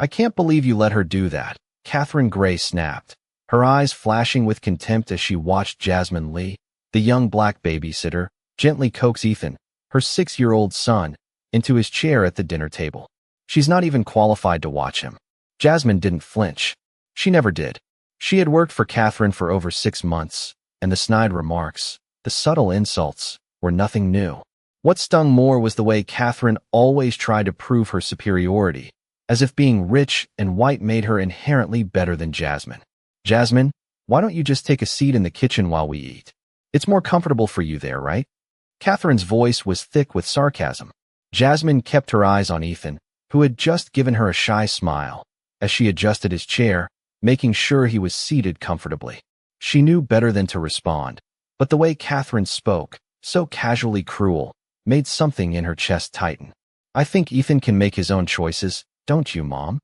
I can't believe you let her do that, Catherine Gray snapped, her eyes flashing with contempt as she watched Jasmine Lee, the young black babysitter, gently coax Ethan, her 6-year-old son, into his chair at the dinner table. She's not even qualified to watch him. Jasmine didn't flinch. She never did. She had worked for Catherine for over 6 months, and the snide remarks, the subtle insults, were nothing new. What stung more was the way Catherine always tried to prove her superiority, as if being rich and white made her inherently better than Jasmine. Jasmine, why don't you just take a seat in the kitchen while we eat? It's more comfortable for you there, right? Catherine's voice was thick with sarcasm. Jasmine kept her eyes on Ethan, who had just given her a shy smile, as she adjusted his chair, making sure he was seated comfortably. She knew better than to respond, but the way Catherine spoke, so casually cruel, made something in her chest tighten. I think Ethan can make his own choices, don't you, Mom?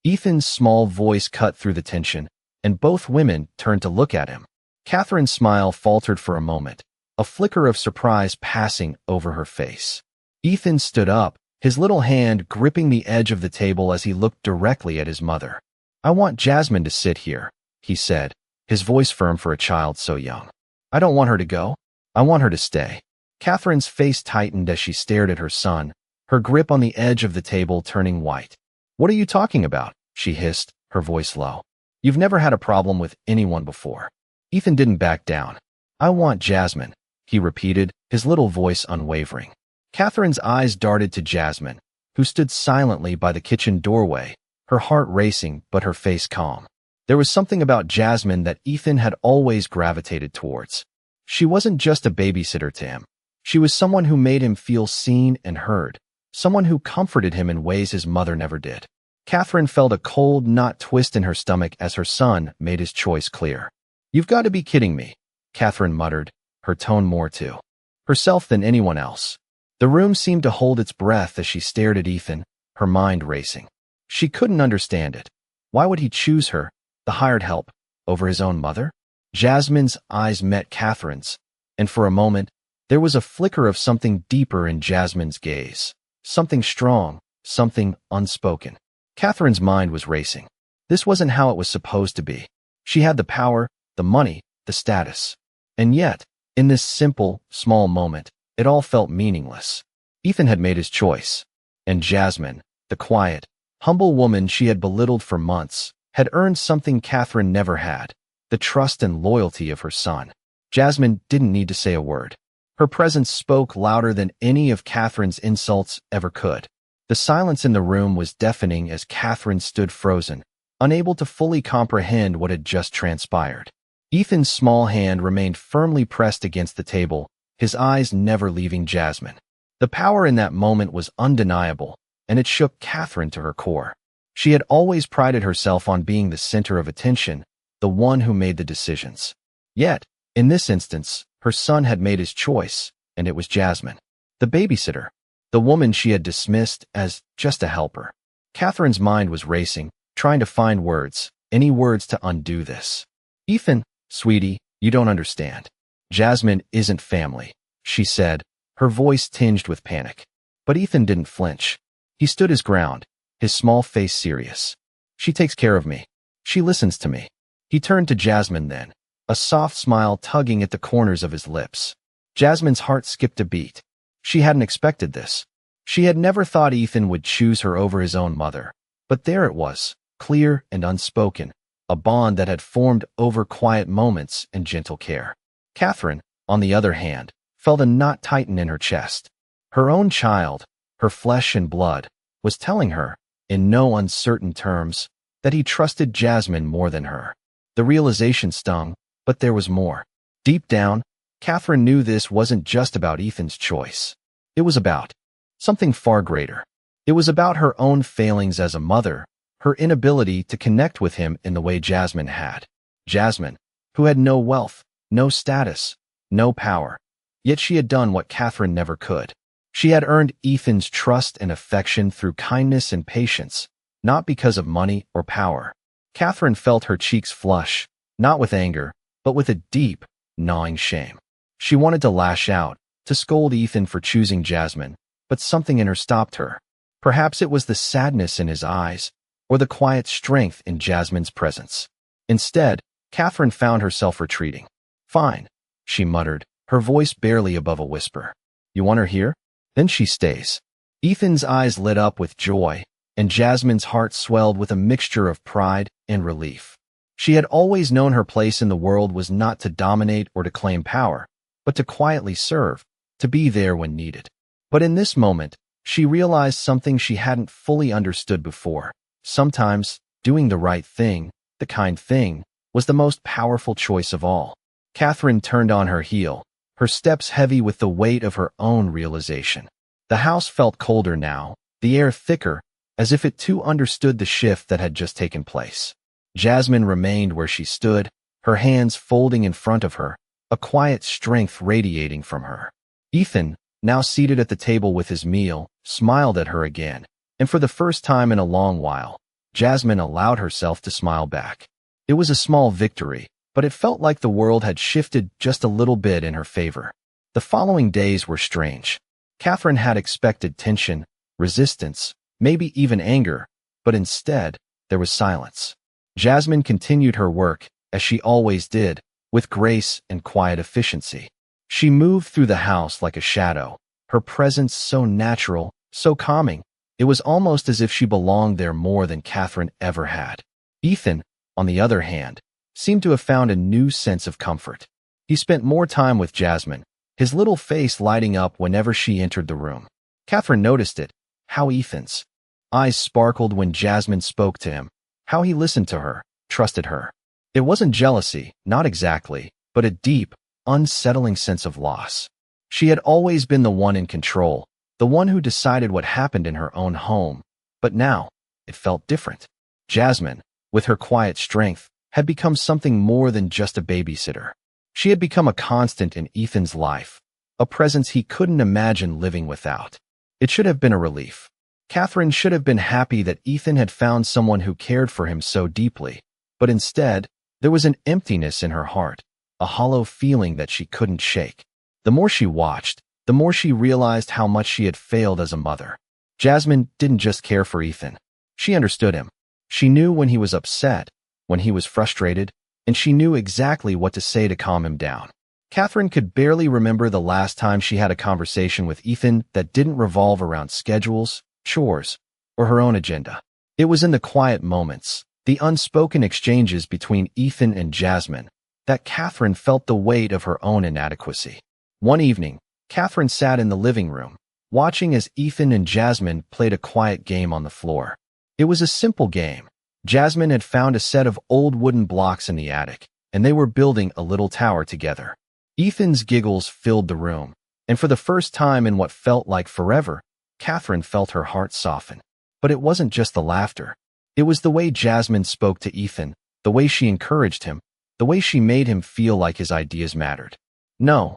Ethan's small voice cut through the tension, and both women turned to look at him. Catherine's smile faltered for a moment, a flicker of surprise passing over her face. Ethan stood up, his little hand gripping the edge of the table as he looked directly at his mother. I want Jasmine to sit here, he said, his voice firm for a child so young. I don't want her to go. I want her to stay. Catherine's face tightened as she stared at her son, her grip on the edge of the table turning white. What are you talking about? She hissed, her voice low. You've never had a problem with anyone before. Ethan didn't back down. I want Jasmine, he repeated, his little voice unwavering. Catherine's eyes darted to Jasmine, who stood silently by the kitchen doorway, her heart racing but her face calm. There was something about Jasmine that Ethan had always gravitated towards. She wasn't just a babysitter to him. She was someone who made him feel seen and heard, someone who comforted him in ways his mother never did. Catherine felt a cold knot twist in her stomach as her son made his choice clear. You've got to be kidding me, Catherine muttered, her tone more to herself than anyone else. The room seemed to hold its breath as she stared at Ethan, her mind racing. She couldn't understand it. Why would he choose her, the hired help, over his own mother? Jasmine's eyes met Catherine's, and for a moment, there was a flicker of something deeper in Jasmine's gaze. Something strong, something unspoken. Catherine's mind was racing. This wasn't how it was supposed to be. She had the power, the money, the status. And yet, in this simple, small moment, it all felt meaningless. Ethan had made his choice. And Jasmine, the quiet, humble woman she had belittled for months, had earned something Catherine never had, the trust and loyalty of her son. Jasmine didn't need to say a word. Her presence spoke louder than any of Catherine's insults ever could. The silence in the room was deafening as Catherine stood frozen, unable to fully comprehend what had just transpired. Ethan's small hand remained firmly pressed against the table, his eyes never leaving Jasmine. The power in that moment was undeniable, and it shook Catherine to her core. She had always prided herself on being the center of attention, the one who made the decisions. Yet, in this instance, her son had made his choice, and it was Jasmine, the babysitter, the woman she had dismissed as just a helper. Catherine's mind was racing, trying to find words, any words to undo this. Ethan, sweetie, you don't understand. Jasmine isn't family, she said, her voice tinged with panic. But Ethan didn't flinch. He stood his ground, his small face serious. She takes care of me. She listens to me. He turned to Jasmine then, a soft smile tugging at the corners of his lips. Jasmine's heart skipped a beat. She hadn't expected this. She had never thought Ethan would choose her over his own mother. But there it was, clear and unspoken, a bond that had formed over quiet moments and gentle care. Catherine, on the other hand, felt a knot tighten in her chest. Her own child, her flesh and blood, was telling her, in no uncertain terms, that he trusted Jasmine more than her. The realization stung, but there was more. Deep down, Catherine knew this wasn't just about Ethan's choice. It was about something far greater. It was about her own failings as a mother, her inability to connect with him in the way Jasmine had. Jasmine, who had no wealth, no status, no power. Yet she had done what Catherine never could. She had earned Ethan's trust and affection through kindness and patience, not because of money or power. Catherine felt her cheeks flush, not with anger, but with a deep, gnawing shame. She wanted to lash out, to scold Ethan for choosing Jasmine, but something in her stopped her. Perhaps it was the sadness in his eyes, or the quiet strength in Jasmine's presence. Instead, Catherine found herself retreating. "Fine," she muttered, her voice barely above a whisper. "You want her here? Then she stays." Ethan's eyes lit up with joy, and Jasmine's heart swelled with a mixture of pride and relief. She had always known her place in the world was not to dominate or to claim power, but to quietly serve, to be there when needed. But in this moment, she realized something she hadn't fully understood before. Sometimes, doing the right thing, the kind thing, was the most powerful choice of all. Catherine turned on her heel, her steps heavy with the weight of her own realization. The house felt colder now, the air thicker, as if it too understood the shift that had just taken place. Jasmine remained where she stood, her hands folding in front of her, a quiet strength radiating from her. Ethan, now seated at the table with his meal, smiled at her again, and for the first time in a long while, Jasmine allowed herself to smile back. It was a small victory, but it felt like the world had shifted just a little bit in her favor. The following days were strange. Catherine had expected tension, resistance, maybe even anger, but instead, there was silence. Jasmine continued her work, as she always did, with grace and quiet efficiency. She moved through the house like a shadow, her presence so natural, so calming, it was almost as if she belonged there more than Catherine ever had. Ethan, on the other hand, seemed to have found a new sense of comfort. He spent more time with Jasmine, his little face lighting up whenever she entered the room. Catherine noticed it, how Ethan's eyes sparkled when Jasmine spoke to him, how he listened to her, trusted her. It wasn't jealousy, not exactly, but a deep, unsettling sense of loss. She had always been the one in control, the one who decided what happened in her own home, but now, it felt different. Jasmine, with her quiet strength, had become something more than just a babysitter. She had become a constant in Ethan's life, a presence he couldn't imagine living without. It should have been a relief. Catherine should have been happy that Ethan had found someone who cared for him so deeply, but instead, there was an emptiness in her heart, a hollow feeling that she couldn't shake. The more she watched, the more she realized how much she had failed as a mother. Jasmine didn't just care for Ethan. She understood him. She knew when he was upset, when he was frustrated, and she knew exactly what to say to calm him down. Catherine could barely remember the last time she had a conversation with Ethan that didn't revolve around schedules, chores, or her own agenda. It was in the quiet moments, the unspoken exchanges between Ethan and Jasmine, that Catherine felt the weight of her own inadequacy. One evening, Catherine sat in the living room, watching as Ethan and Jasmine played a quiet game on the floor. It was a simple game. Jasmine had found a set of old wooden blocks in the attic, and they were building a little tower together. Ethan's giggles filled the room, and for the first time in what felt like forever, Catherine felt her heart soften. But it wasn't just the laughter. It was the way Jasmine spoke to Ethan, the way she encouraged him, the way she made him feel like his ideas mattered. "No,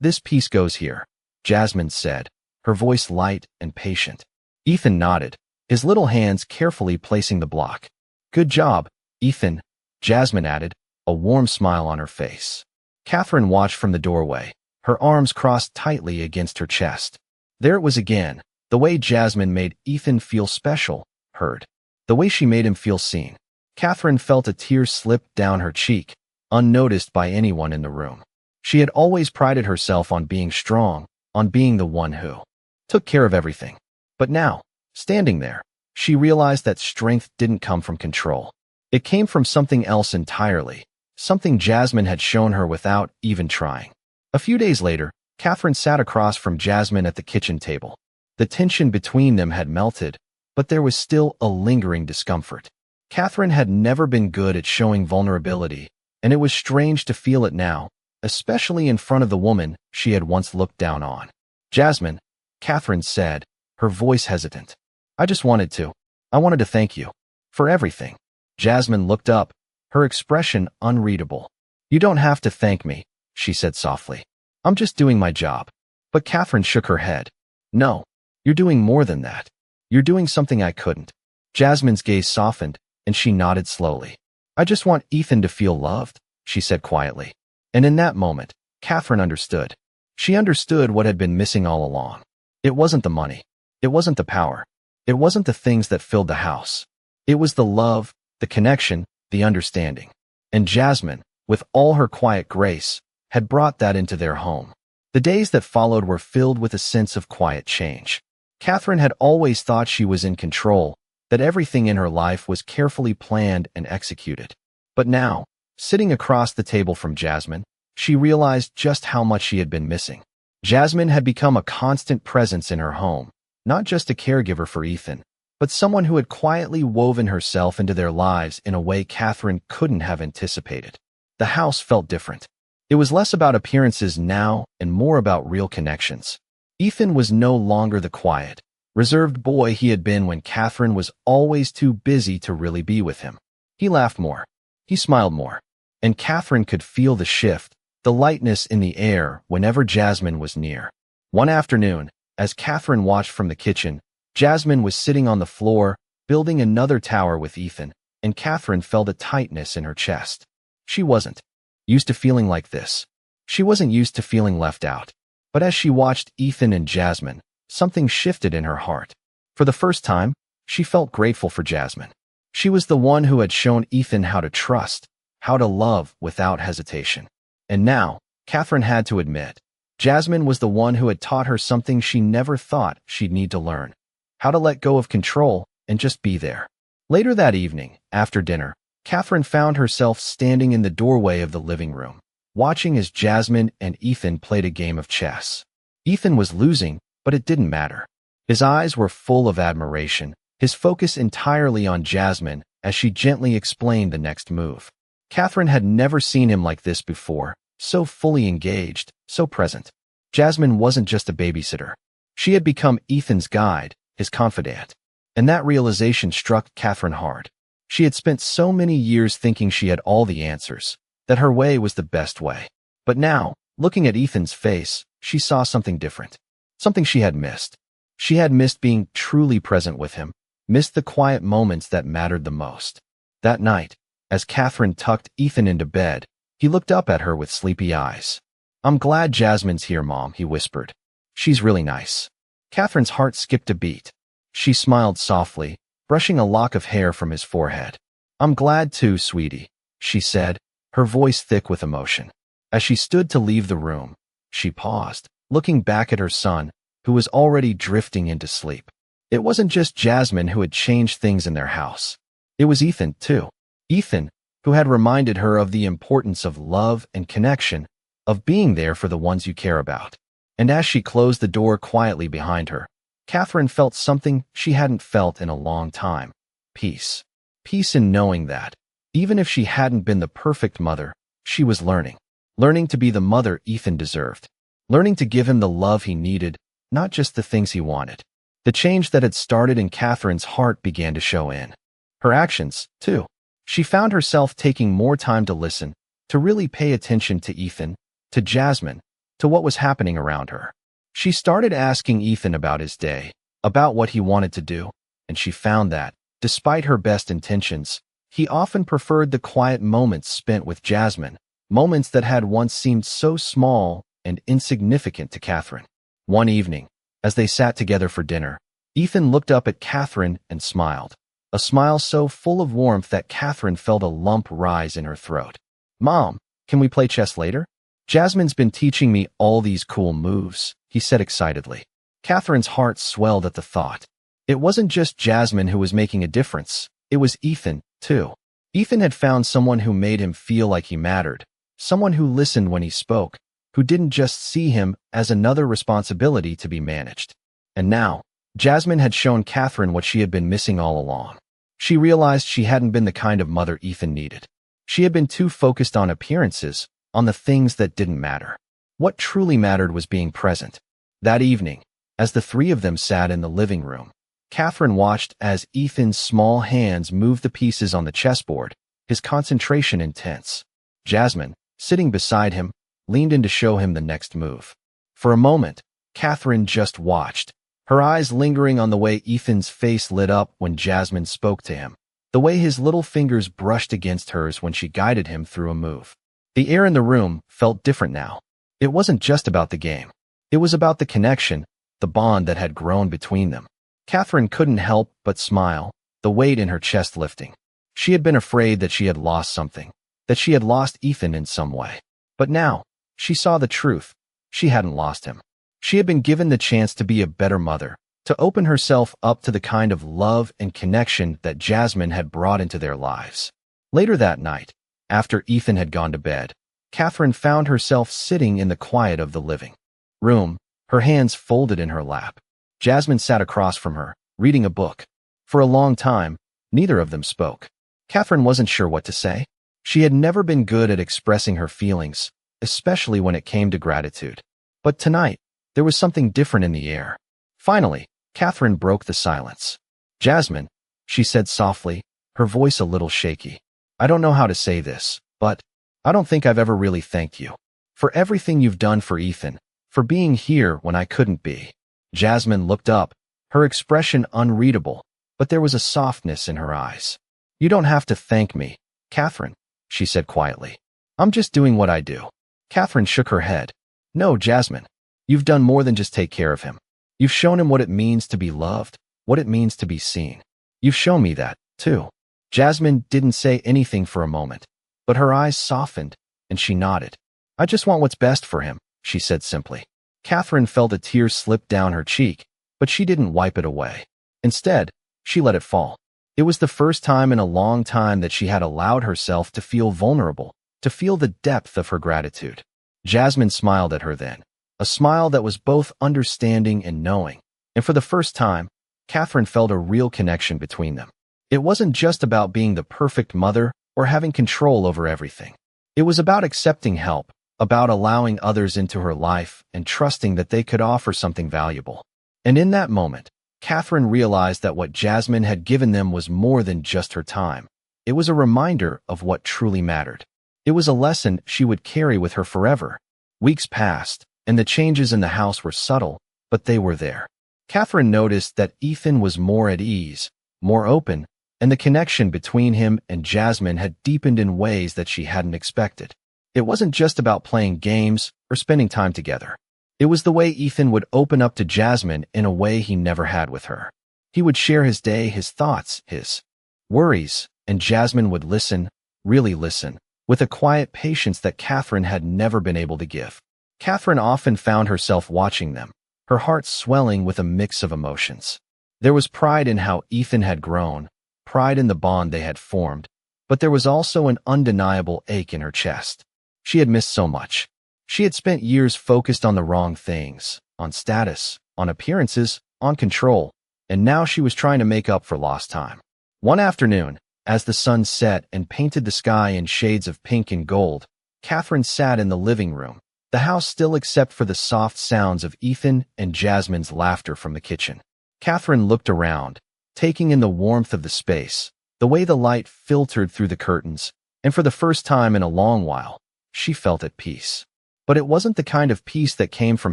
this piece goes here," Jasmine said, her voice light and patient. Ethan nodded, his little hands carefully placing the block. "Good job, Ethan," Jasmine added, a warm smile on her face. Catherine watched from the doorway, her arms crossed tightly against her chest. There it was again, the way Jasmine made Ethan feel special, heard. The way she made him feel seen. Catherine felt a tear slip down her cheek, unnoticed by anyone in the room. She had always prided herself on being strong, on being the one who took care of everything. But now, standing there, she realized that strength didn't come from control. It came from something else entirely, something Jasmine had shown her without even trying. A few days later, Catherine sat across from Jasmine at the kitchen table. The tension between them had melted, but there was still a lingering discomfort. Catherine had never been good at showing vulnerability, and it was strange to feel it now, especially in front of the woman she had once looked down on. "Jasmine," Catherine said, her voice hesitant. I wanted to thank you for everything." Jasmine looked up, her expression unreadable. "You don't have to thank me," she said softly. "I'm just doing my job." But Catherine shook her head. "No, you're doing more than that. You're doing something I couldn't." Jasmine's gaze softened, and she nodded slowly. "I just want Ethan to feel loved," she said quietly. And in that moment, Catherine understood. She understood what had been missing all along. It wasn't the money. It wasn't the power. It wasn't the things that filled the house. It was the love, the connection, the understanding. And Jasmine, with all her quiet grace, had brought that into their home. The days that followed were filled with a sense of quiet change. Catherine had always thought she was in control, that everything in her life was carefully planned and executed. But now, sitting across the table from Jasmine, she realized just how much she had been missing. Jasmine had become a constant presence in her home, not just a caregiver for Ethan, but someone who had quietly woven herself into their lives in a way Catherine couldn't have anticipated. The house felt different. It was less about appearances now and more about real connections. Ethan was no longer the quiet, reserved boy he had been when Catherine was always too busy to really be with him. He laughed more. He smiled more. And Catherine could feel the shift, the lightness in the air whenever Jasmine was near. One afternoon, as Catherine watched from the kitchen, Jasmine was sitting on the floor, building another tower with Ethan, and Catherine felt a tightness in her chest. She wasn't used to feeling like this. She wasn't used to feeling left out. But as she watched Ethan and Jasmine, something shifted in her heart. For the first time, she felt grateful for Jasmine. She was the one who had shown Ethan how to trust, how to love without hesitation. And now, Catherine had to admit, Jasmine was the one who had taught her something she never thought she'd need to learn: how to let go of control and just be there. Later that evening, after dinner, Catherine found herself standing in the doorway of the living room, watching as Jasmine and Ethan played a game of chess. Ethan was losing, but it didn't matter. His eyes were full of admiration, his focus entirely on Jasmine as she gently explained the next move. Catherine had never seen him like this before, so fully engaged, so present. Jasmine wasn't just a babysitter. She had become Ethan's guide, his confidant. And that realization struck Catherine hard. She had spent so many years thinking she had all the answers, that her way was the best way. But now, looking at Ethan's face, she saw something different. Something she had missed. She had missed being truly present with him, missed the quiet moments that mattered the most. That night, as Catherine tucked Ethan into bed, he looked up at her with sleepy eyes. "I'm glad Jasmine's here, Mom," he whispered. "She's really nice." Catherine's heart skipped a beat. She smiled softly, brushing a lock of hair from his forehead. "I'm glad too, sweetie," she said, her voice thick with emotion. As she stood to leave the room, she paused, looking back at her son, who was already drifting into sleep. It wasn't just Jasmine who had changed things in their house. It was Ethan, too. Ethan, who had reminded her of the importance of love and connection, of being there for the ones you care about. And as she closed the door quietly behind her, Catherine felt something she hadn't felt in a long time: peace. Peace in knowing that, even if she hadn't been the perfect mother, she was learning. Learning to be the mother Ethan deserved. Learning to give him the love he needed, not just the things he wanted. The change that had started in Catherine's heart began to show in her actions, too. She found herself taking more time to listen, to really pay attention to Ethan, to Jasmine, to what was happening around her. She started asking Ethan about his day, about what he wanted to do, and she found that, despite her best intentions, he often preferred the quiet moments spent with Jasmine, moments that had once seemed so small and insignificant to Catherine. One evening, as they sat together for dinner, Ethan looked up at Catherine and smiled. A smile so full of warmth that Catherine felt a lump rise in her throat. "Mom, can we play chess later? Jasmine's been teaching me all these cool moves," he said excitedly. Catherine's heart swelled at the thought. It wasn't just Jasmine who was making a difference. It was Ethan, too. Ethan had found someone who made him feel like he mattered, someone who listened when he spoke, who didn't just see him as another responsibility to be managed. And now, Jasmine had shown Catherine what she had been missing all along. She realized she hadn't been the kind of mother Ethan needed. She had been too focused on appearances, on the things that didn't matter. What truly mattered was being present. That evening, as the three of them sat in the living room, Catherine watched as Ethan's small hands moved the pieces on the chessboard, his concentration intense. Jasmine, sitting beside him, leaned in to show him the next move. For a moment, Catherine just watched, her eyes lingering on the way Ethan's face lit up when Jasmine spoke to him, the way his little fingers brushed against hers when she guided him through a move. The air in the room felt different now. It wasn't just about the game. It was about the connection, the bond that had grown between them. Catherine couldn't help but smile, the weight in her chest lifting. She had been afraid that she had lost something, that she had lost Ethan in some way. But now, she saw the truth. She hadn't lost him. She had been given the chance to be a better mother, to open herself up to the kind of love and connection that Jasmine had brought into their lives. Later that night, after Ethan had gone to bed, Catherine found herself sitting in the quiet of the living room, her hands folded in her lap. Jasmine sat across from her, reading a book. For a long time, neither of them spoke. Catherine wasn't sure what to say. She had never been good at expressing her feelings, especially when it came to gratitude. But tonight, there was something different in the air. Finally, Catherine broke the silence. "Jasmine," she said softly, her voice a little shaky. "I don't know how to say this, but I don't think I've ever really thanked you. For everything you've done for Ethan, for being here when I couldn't be." Jasmine looked up, her expression unreadable, but there was a softness in her eyes. "You don't have to thank me, Catherine," she said quietly. "I'm just doing what I do." Catherine shook her head. "No, Jasmine, you've done more than just take care of him. You've shown him what it means to be loved, what it means to be seen. You've shown me that, too." Jasmine didn't say anything for a moment, but her eyes softened, and she nodded. "I just want what's best for him," she said simply. Catherine felt a tear slip down her cheek, but she didn't wipe it away. Instead, she let it fall. It was the first time in a long time that she had allowed herself to feel vulnerable, to feel the depth of her gratitude. Jasmine smiled at her then, a smile that was both understanding and knowing, and for the first time, Catherine felt a real connection between them. It wasn't just about being the perfect mother or having control over everything. It was about accepting help, about allowing others into her life and trusting that they could offer something valuable. And in that moment, Catherine realized that what Jasmine had given them was more than just her time. It was a reminder of what truly mattered. It was a lesson she would carry with her forever. Weeks passed, and the changes in the house were subtle, but they were there. Catherine noticed that Ethan was more at ease, more open, and the connection between him and Jasmine had deepened in ways that she hadn't expected. It wasn't just about playing games or spending time together. It was the way Ethan would open up to Jasmine in a way he never had with her. He would share his day, his thoughts, his worries, and Jasmine would listen, really listen, with a quiet patience that Catherine had never been able to give. Catherine often found herself watching them, her heart swelling with a mix of emotions. There was pride in how Ethan had grown, pride in the bond they had formed, but there was also an undeniable ache in her chest. She had missed so much. She had spent years focused on the wrong things, on status, on appearances, on control, and now she was trying to make up for lost time. One afternoon, as the sun set and painted the sky in shades of pink and gold, Catherine sat in the living room, the house still except for the soft sounds of Ethan and Jasmine's laughter from the kitchen. Catherine looked around, taking in the warmth of the space, the way the light filtered through the curtains, and for the first time in a long while, she felt at peace. But it wasn't the kind of peace that came from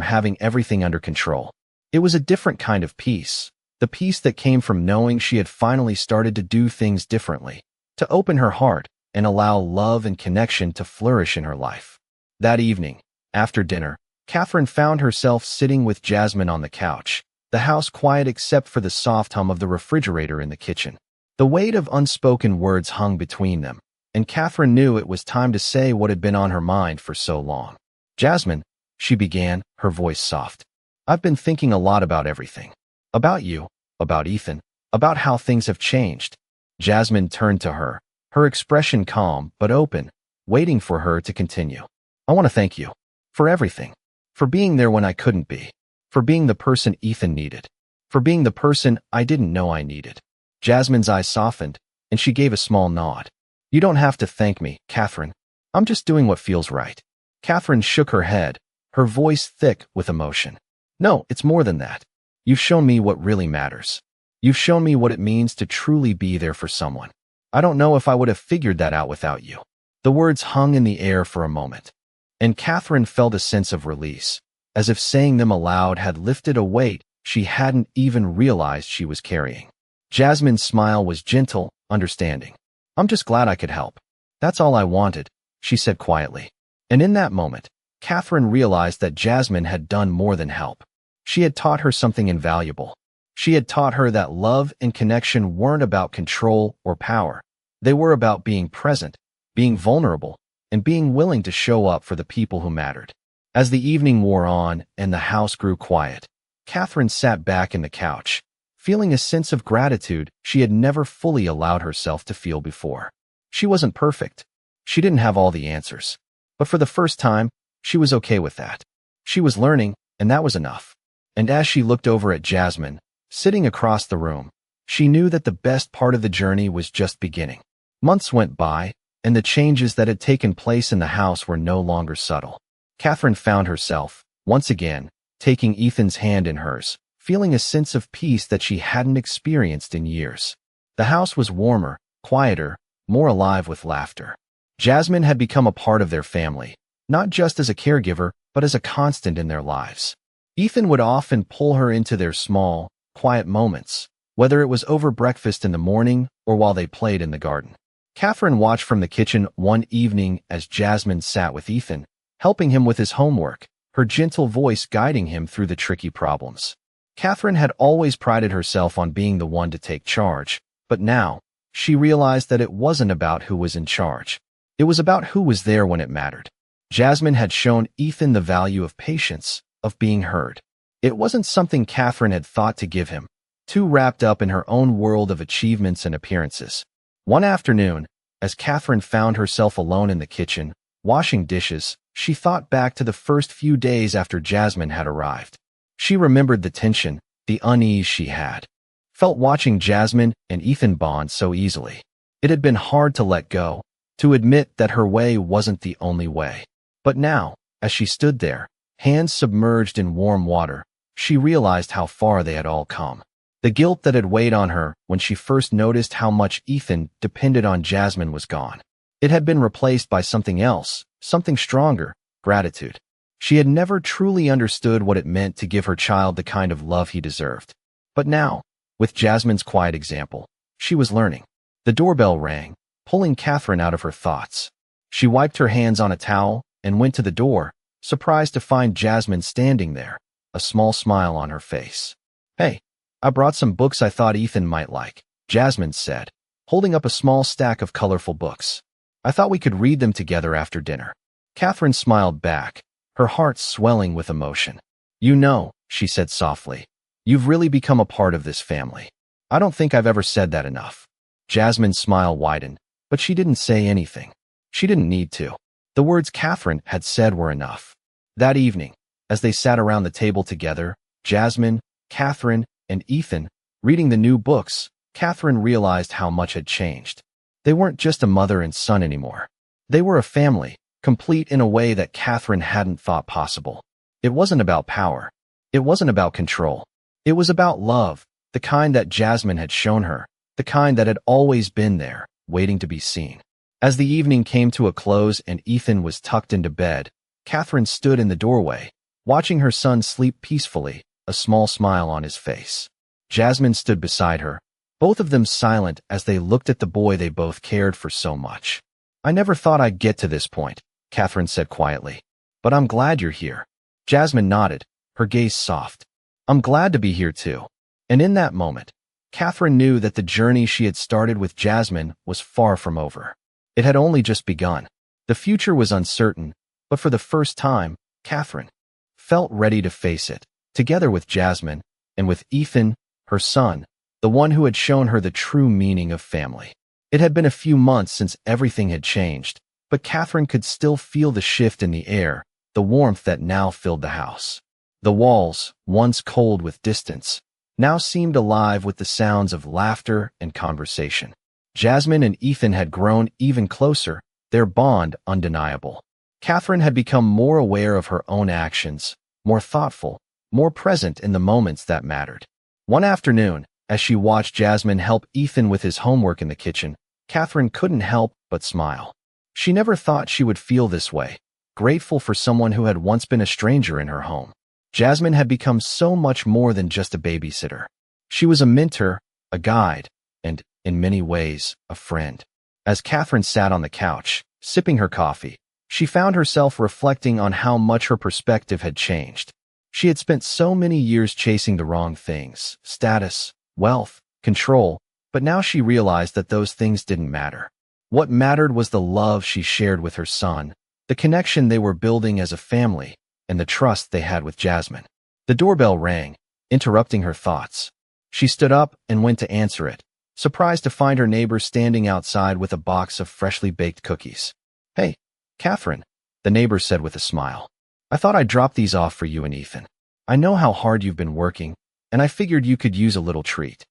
having everything under control. It was a different kind of peace, the peace that came from knowing she had finally started to do things differently, to open her heart and allow love and connection to flourish in her life. That evening, after dinner, Catherine found herself sitting with Jasmine on the couch, the house quiet except for the soft hum of the refrigerator in the kitchen. The weight of unspoken words hung between them, and Catherine knew it was time to say what had been on her mind for so long. "Jasmine," she began, her voice soft. "I've been thinking a lot about everything. About you, about Ethan, about how things have changed." Jasmine turned to her, her expression calm but open, waiting for her to continue. "I want to thank you. For everything. For being there when I couldn't be. For being the person Ethan needed. For being the person I didn't know I needed." Jasmine's eyes softened, and she gave a small nod. "You don't have to thank me, Catherine. I'm just doing what feels right." Catherine shook her head, her voice thick with emotion. "No, it's more than that. You've shown me what really matters. You've shown me what it means to truly be there for someone. I don't know if I would have figured that out without you." The words hung in the air for a moment, and Catherine felt a sense of release, as if saying them aloud had lifted a weight she hadn't even realized she was carrying. Jasmine's smile was gentle, understanding. "I'm just glad I could help. That's all I wanted," she said quietly. And in that moment, Catherine realized that Jasmine had done more than help. She had taught her something invaluable. She had taught her that love and connection weren't about control or power. They were about being present, being vulnerable, and being willing to show up for the people who mattered. As the evening wore on and the house grew quiet, Catherine sat back in the couch, feeling a sense of gratitude she had never fully allowed herself to feel before. She wasn't perfect. She didn't have all the answers. But for the first time, she was okay with that. She was learning, and that was enough. And as she looked over at Jasmine, sitting across the room, she knew that the best part of the journey was just beginning. Months went by, and the changes that had taken place in the house were no longer subtle. Catherine found herself, once again, taking Ethan's hand in hers, feeling a sense of peace that she hadn't experienced in years. The house was warmer, quieter, more alive with laughter. Jasmine had become a part of their family, not just as a caregiver, but as a constant in their lives. Ethan would often pull her into their small, quiet moments, whether it was over breakfast in the morning or while they played in the garden. Catherine watched from the kitchen one evening as Jasmine sat with Ethan, helping him with his homework, her gentle voice guiding him through the tricky problems. Catherine had always prided herself on being the one to take charge, but now, she realized that it wasn't about who was in charge. It was about who was there when it mattered. Jasmine had shown Ethan the value of patience, of being heard. It wasn't something Catherine had thought to give him, too wrapped up in her own world of achievements and appearances. One afternoon, as Catherine found herself alone in the kitchen, washing dishes, she thought back to the first few days after Jasmine had arrived. She remembered the tension, the unease she had felt watching Jasmine and Ethan bond so easily. It had been hard to let go, to admit that her way wasn't the only way. But now, as she stood there, hands submerged in warm water, she realized how far they had all come. The guilt that had weighed on her when she first noticed how much Ethan depended on Jasmine was gone. It had been replaced by something else, something stronger, gratitude. She had never truly understood what it meant to give her child the kind of love he deserved. But now, with Jasmine's quiet example, she was learning. The doorbell rang, pulling Catherine out of her thoughts. She wiped her hands on a towel and went to the door, surprised to find Jasmine standing there, a small smile on her face. "Hey, I brought some books I thought Ethan might like," Jasmine said, holding up a small stack of colorful books. "I thought we could read them together after dinner." Catherine smiled back, her heart swelling with emotion. "You know," she said softly, "you've really become a part of this family. I don't think I've ever said that enough." Jasmine's smile widened, but she didn't say anything. She didn't need to. The words Catherine had said were enough. That evening, as they sat around the table together, Jasmine, Catherine, and Ethan, reading the new books, Catherine realized how much had changed. They weren't just a mother and son anymore. They were a family, complete in a way that Catherine hadn't thought possible. It wasn't about power. It wasn't about control. It was about love, the kind that Jasmine had shown her, the kind that had always been there, waiting to be seen. As the evening came to a close and Ethan was tucked into bed, Catherine stood in the doorway, watching her son sleep peacefully, a small smile on his face. Jasmine stood beside her, both of them silent as they looked at the boy they both cared for so much. "I never thought I'd get to this point," Catherine said quietly. "But I'm glad you're here." Jasmine nodded, her gaze soft. "I'm glad to be here too." And in that moment, Catherine knew that the journey she had started with Jasmine was far from over. It had only just begun. The future was uncertain, but for the first time, Catherine felt ready to face it, together with Jasmine, and with Ethan, her son, the one who had shown her the true meaning of family. It had been a few months since everything had changed, but Catherine could still feel the shift in the air, the warmth that now filled the house. The walls, once cold with distance, now seemed alive with the sounds of laughter and conversation. Jasmine and Ethan had grown even closer, their bond undeniable. Catherine had become more aware of her own actions, more thoughtful, more present in the moments that mattered. One afternoon, as she watched Jasmine help Ethan with his homework in the kitchen, Catherine couldn't help but smile. She never thought she would feel this way, grateful for someone who had once been a stranger in her home. Jasmine had become so much more than just a babysitter. She was a mentor, a guide, and, in many ways, a friend. As Catherine sat on the couch, sipping her coffee, she found herself reflecting on how much her perspective had changed. She had spent so many years chasing the wrong things, status, wealth, control, but now she realized that those things didn't matter. What mattered was the love she shared with her son, the connection they were building as a family, and the trust they had with Jasmine. The doorbell rang, interrupting her thoughts. She stood up and went to answer it, surprised to find her neighbor standing outside with a box of freshly baked cookies. "Hey, Catherine," the neighbor said with a smile. "I thought I'd drop these off for you and Ethan. I know how hard you've been working, and I figured you could use a little treat."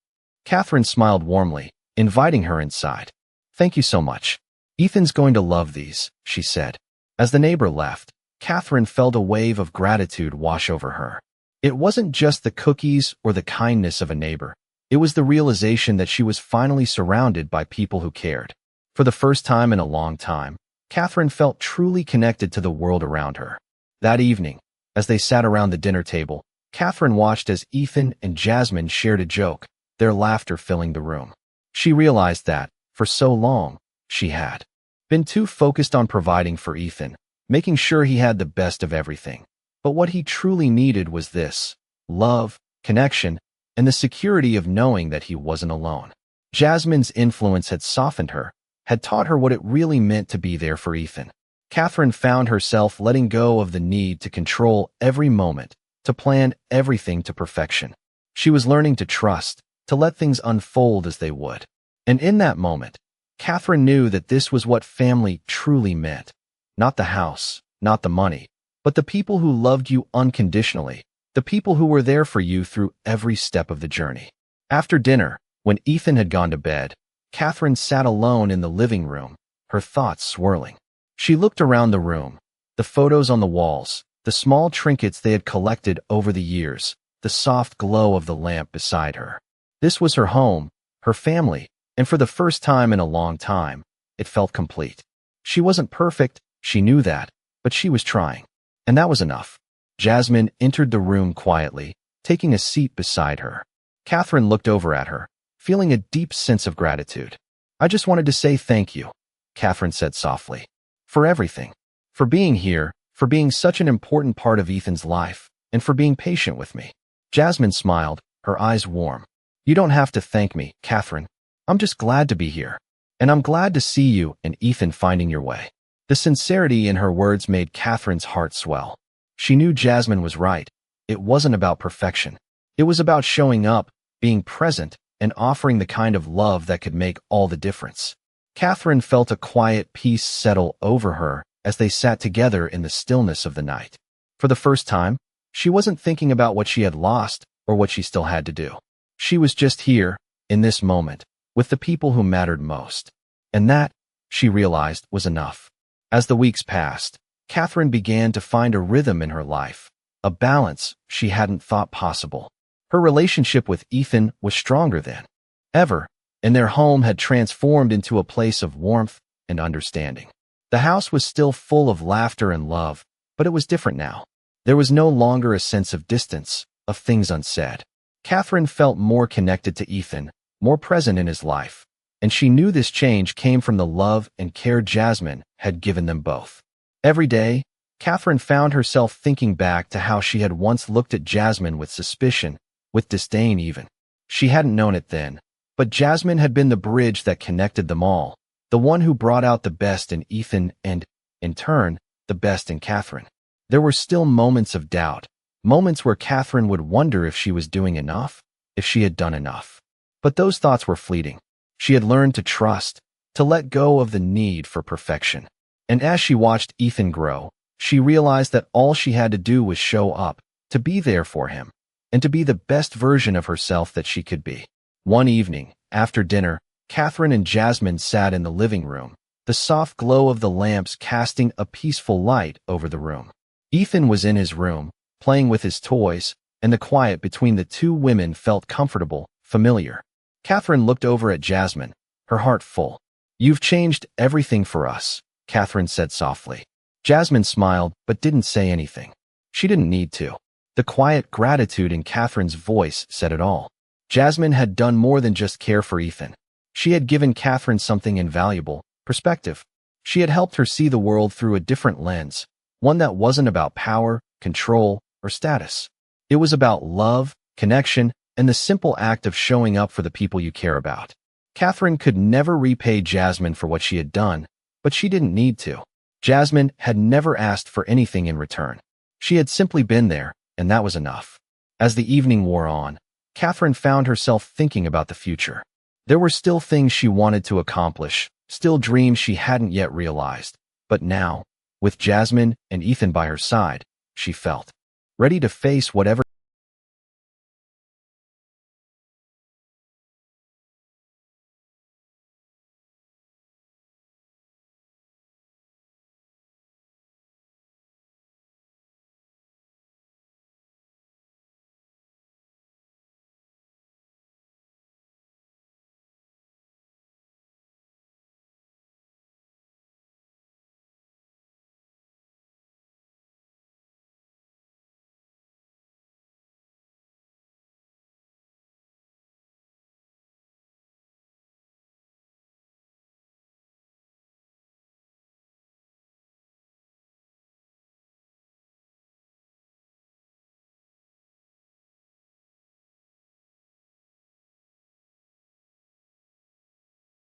Catherine smiled warmly, inviting her inside. "Thank you so much. Ethan's going to love these," she said. As the neighbor left, Catherine felt a wave of gratitude wash over her. It wasn't just the cookies or the kindness of a neighbor. It was the realization that she was finally surrounded by people who cared. For the first time in a long time, Catherine felt truly connected to the world around her. That evening, as they sat around the dinner table, Catherine watched as Ethan and Jasmine shared a joke, their laughter filling the room. She realized that, for so long, she had been too focused on providing for Ethan, making sure he had the best of everything. But what he truly needed was this: love, connection, and the security of knowing that he wasn't alone. Jasmine's influence had softened her, had taught her what it really meant to be there for Ethan. Catherine found herself letting go of the need to control every moment, to plan everything to perfection. She was learning to trust, to let things unfold as they would. And in that moment, Catherine knew that this was what family truly meant. Not the house, not the money, but the people who loved you unconditionally, the people who were there for you through every step of the journey. After dinner, when Ethan had gone to bed, Catherine sat alone in the living room, her thoughts swirling. She looked around the room, the photos on the walls, the small trinkets they had collected over the years, the soft glow of the lamp beside her. This was her home, her family, and for the first time in a long time, it felt complete. She wasn't perfect, she knew that, but she was trying. And that was enough. Jasmine entered the room quietly, taking a seat beside her. Catherine looked over at her, feeling a deep sense of gratitude. "I just wanted to say thank you," Catherine said softly. "For everything. For being here, for being such an important part of Ethan's life, and for being patient with me." Jasmine smiled, her eyes warm. "You don't have to thank me, Catherine. I'm just glad to be here. And I'm glad to see you and Ethan finding your way." The sincerity in her words made Catherine's heart swell. She knew Jasmine was right. It wasn't about perfection. It was about showing up, being present, and offering the kind of love that could make all the difference. Catherine felt a quiet peace settle over her as they sat together in the stillness of the night. For the first time, she wasn't thinking about what she had lost or what she still had to do. She was just here, in this moment, with the people who mattered most. And that, she realized, was enough. As the weeks passed, Catherine began to find a rhythm in her life, a balance she hadn't thought possible. Her relationship with Ethan was stronger than ever, and their home had transformed into a place of warmth and understanding. The house was still full of laughter and love, but it was different now. There was no longer a sense of distance, of things unsaid. Catherine felt more connected to Ethan, more present in his life, and she knew this change came from the love and care Jasmine had given them both. Every day, Catherine found herself thinking back to how she had once looked at Jasmine with suspicion, with disdain even. She hadn't known it then, but Jasmine had been the bridge that connected them all, the one who brought out the best in Ethan and, in turn, the best in Catherine. There were still moments of doubt, moments where Catherine would wonder if she was doing enough, if she had done enough. But those thoughts were fleeting. She had learned to trust, to let go of the need for perfection. And as she watched Ethan grow, she realized that all she had to do was show up, to be there for him, and to be the best version of herself that she could be. One evening, after dinner, Catherine and Jasmine sat in the living room, the soft glow of the lamps casting a peaceful light over the room. Ethan was in his room, playing with his toys, and the quiet between the two women felt comfortable, familiar. Catherine looked over at Jasmine, her heart full. "You've changed everything for us," Catherine said softly. Jasmine smiled, but didn't say anything. She didn't need to. The quiet gratitude in Catherine's voice said it all. Jasmine had done more than just care for Ethan. She had given Catherine something invaluable, perspective. She had helped her see the world through a different lens, one that wasn't about power, control, or status. It was about love, connection, and the simple act of showing up for the people you care about. Catherine could never repay Jasmine for what she had done, but she didn't need to. Jasmine had never asked for anything in return. She had simply been there, and that was enough. As the evening wore on, Catherine found herself thinking about the future. There were still things she wanted to accomplish, still dreams she hadn't yet realized. But now, with Jasmine and Ethan by her side, she felt ready to face whatever